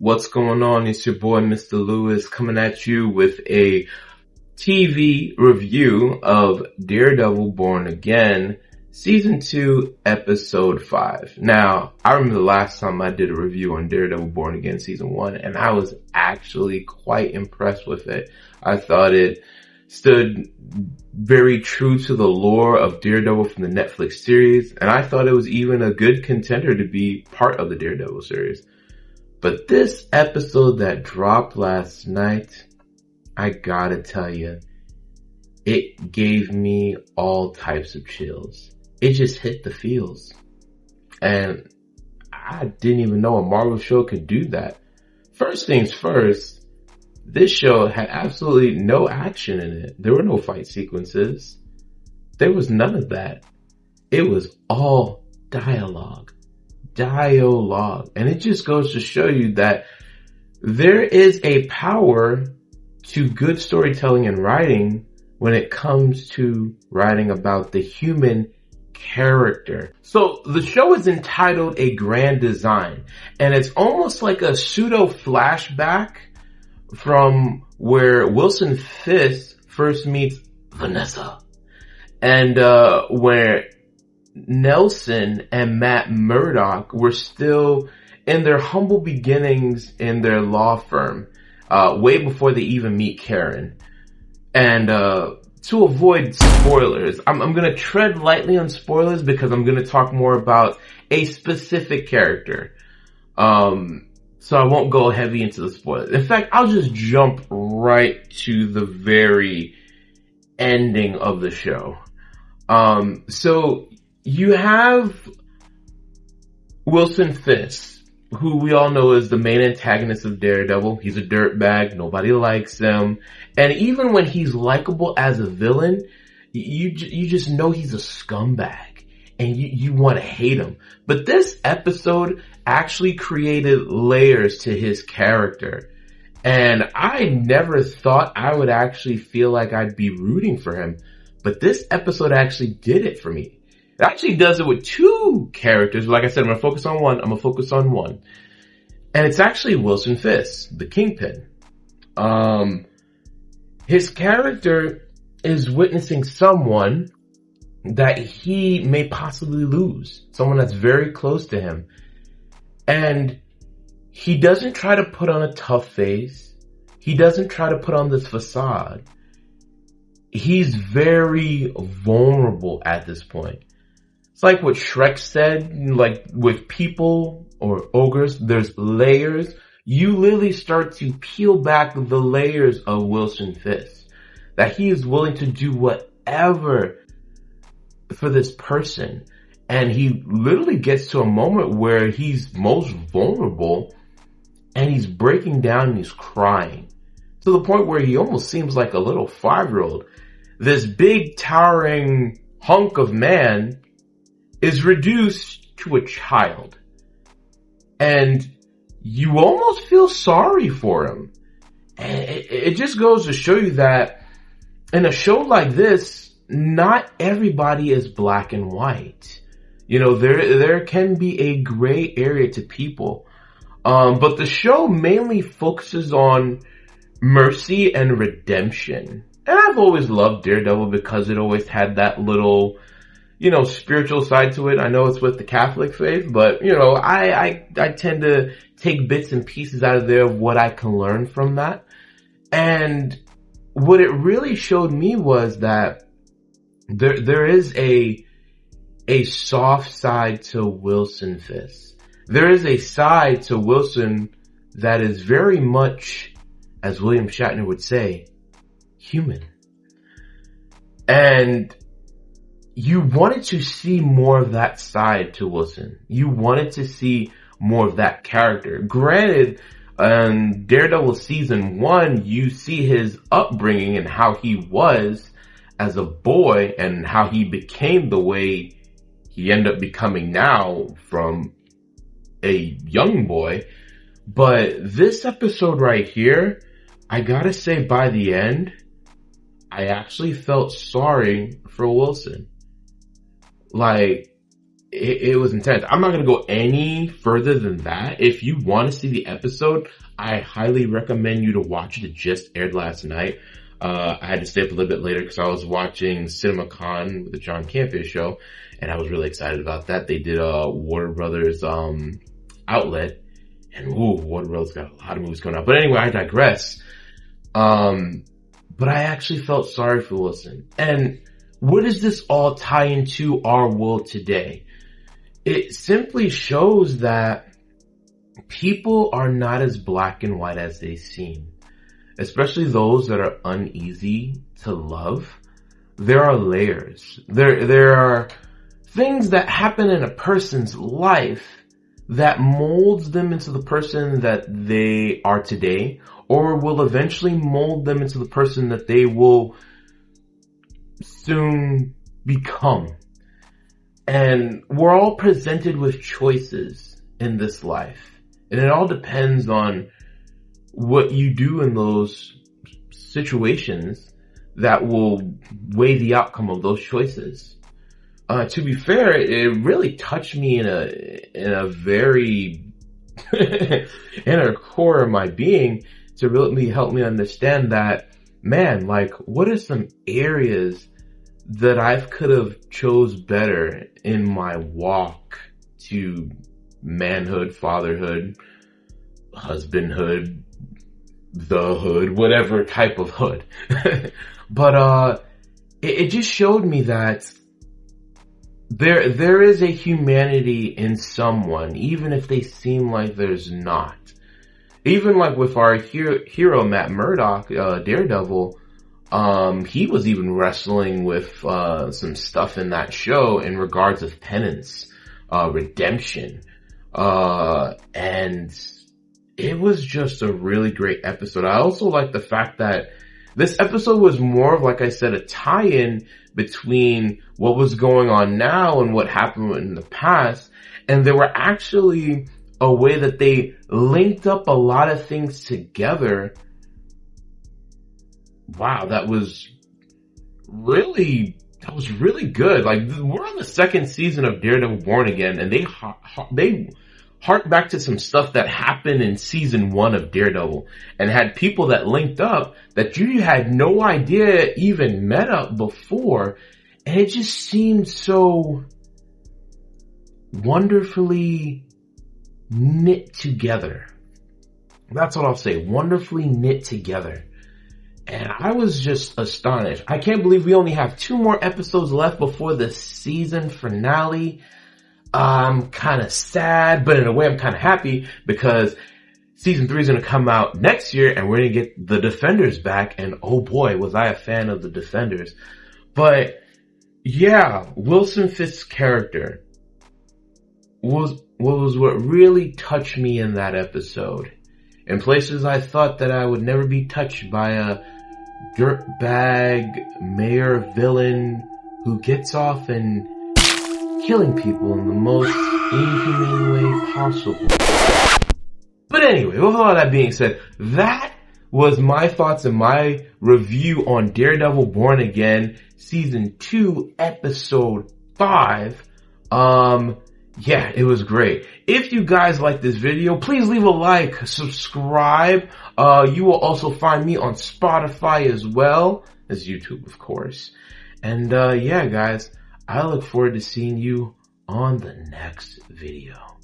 What's going on? It's your boy, Mr. Lewis, coming at you with a TV review of Daredevil Born Again, Season 2, Episode 5. Now, I remember the last time I did a review on Daredevil Born Again Season 1, and I was actually quite impressed with it. I thought it stood very true to the lore of Daredevil from the Netflix series, and I thought it was even a good contender to be part of the Daredevil series. But this episode that dropped last night, I gotta tell you, it gave me all types of chills. It just hit the feels. And I didn't even know a Marvel show could do that. First things first, this show had absolutely no action in it. There were no fight sequences. There was none of that. It was all dialogue. And it just goes to show you that there is a power to good storytelling and writing when it comes to writing about the human character. So the show is entitled A Grand Design, and it's almost like a pseudo flashback from where Wilson Fisk first meets Vanessa, and where Nelson and Matt Murdock were still in their humble beginnings in their law firm, way before they even meet Karen. And to avoid spoilers, I'm going to tread lightly on spoilers because I'm going to talk more about a specific character. So I won't go heavy into the spoilers. In fact, I'll just jump right to the very ending of the show. So you have Wilson Fisk, who we all know is the main antagonist of Daredevil. He's a dirtbag. Nobody likes him. And even when he's likable as a villain, you just know he's a scumbag. And you want to hate him. But this episode actually created layers to his character. And I never thought I would actually feel like I'd be rooting for him. But this episode actually did it for me. It actually does it with two characters. Like I said, I'm going to focus on one. And it's actually Wilson Fisk, the Kingpin. His character is witnessing someone that he may possibly lose. Someone that's very close to him. And he doesn't try to put on a tough face. He doesn't try to put on this facade. He's very vulnerable at this point. It's like what Shrek said, like with people or ogres, there's layers. You literally start to peel back the layers of Wilson Fisk. That he is willing to do whatever for this person. And he literally gets to a moment where he's most vulnerable and he's breaking down and he's crying. To the point where he almost seems like a little 5-year-old. This big towering hunk of man is reduced to a child. And you almost feel sorry for him. And it just goes to show you that in a show like this, not everybody is black and white. You know, there can be a gray area to people. But the show mainly focuses on mercy and redemption. And I've always loved Daredevil because it always had that little, spiritual side to it. I know it's with the Catholic faith, but, I tend to take bits and pieces out of there of what I can learn from that. And what it really showed me was that there is a soft side to Wilson Fisk. There is a side to Wilson that is very much, as William Shatner would say, human. And you wanted to see more of that side to Wilson. You wanted to see more of that character. Granted, Daredevil season 1, you see his upbringing and how he was as a boy and how he became the way he ended up becoming now from a young boy. But this episode right here, I gotta say by the end, I actually felt sorry for Wilson. Like, it was intense. I'm not going to go any further than that. If you want to see the episode, I highly recommend you to watch it. It just aired last night. I had to stay up a little bit later because I was watching CinemaCon with the John Campea show, and I was really excited about that. They did a Warner Brothers outlet, and Warner Brothers got a lot of movies coming out. But anyway, I digress. But I actually felt sorry for Wilson. And where does this all tie into our world today? It simply shows that people are not as black and white as they seem. Especially those that are uneasy to love. There are layers. There are things that happen in a person's life that molds them into the person that they are today, or will eventually mold them into the person that they will soon become. And we're all presented with choices in this life. And it all depends on what you do in those situations that will weigh the outcome of those choices. To be fair, it really touched me in a very inner core of my being to really help me understand that, man, like, what are some areas that I could have chose better in my walk to manhood, fatherhood, husbandhood, the hood, whatever type of hood. But it just showed me that there is a humanity in someone, even if they seem like there's not. Even like with our hero Matt Murdock, Daredevil, he was even wrestling with some stuff in that show in regards of penance, redemption, and it was just a really great episode. I also like the fact that this episode was more of, like I said, a tie-in between what was going on now and what happened in the past. And there were actually a way that they linked up a lot of things together. Wow, that was really good. Like, we're on the second season of Daredevil Born Again, and they hark back to some stuff that happened in season 1 of Daredevil and had people that linked up that you had no idea even met up before. And it just seemed so wonderfully knit together. That's what I'll say. Wonderfully knit together. And I was just astonished. I can't believe we only have 2 more episodes left before the season finale. I'm kind of sad, but in a way I'm kind of happy because season 3 is going to come out next year and we're going to get the Defenders back. And oh boy, was I a fan of the Defenders. But yeah, Wilson Fisk's character was what really touched me in that episode. In places I thought that I would never be touched by a dirtbag mayor villain who gets off and killing people in the most inhumane way possible. But anyway, with all that being said, that was my thoughts and my review on Daredevil Born Again, Season 2, Episode 5. Yeah, it was great. If you guys like this video, please leave a like, subscribe. You will also find me on Spotify as well as YouTube, of course. And yeah, guys, I look forward to seeing you on the next video.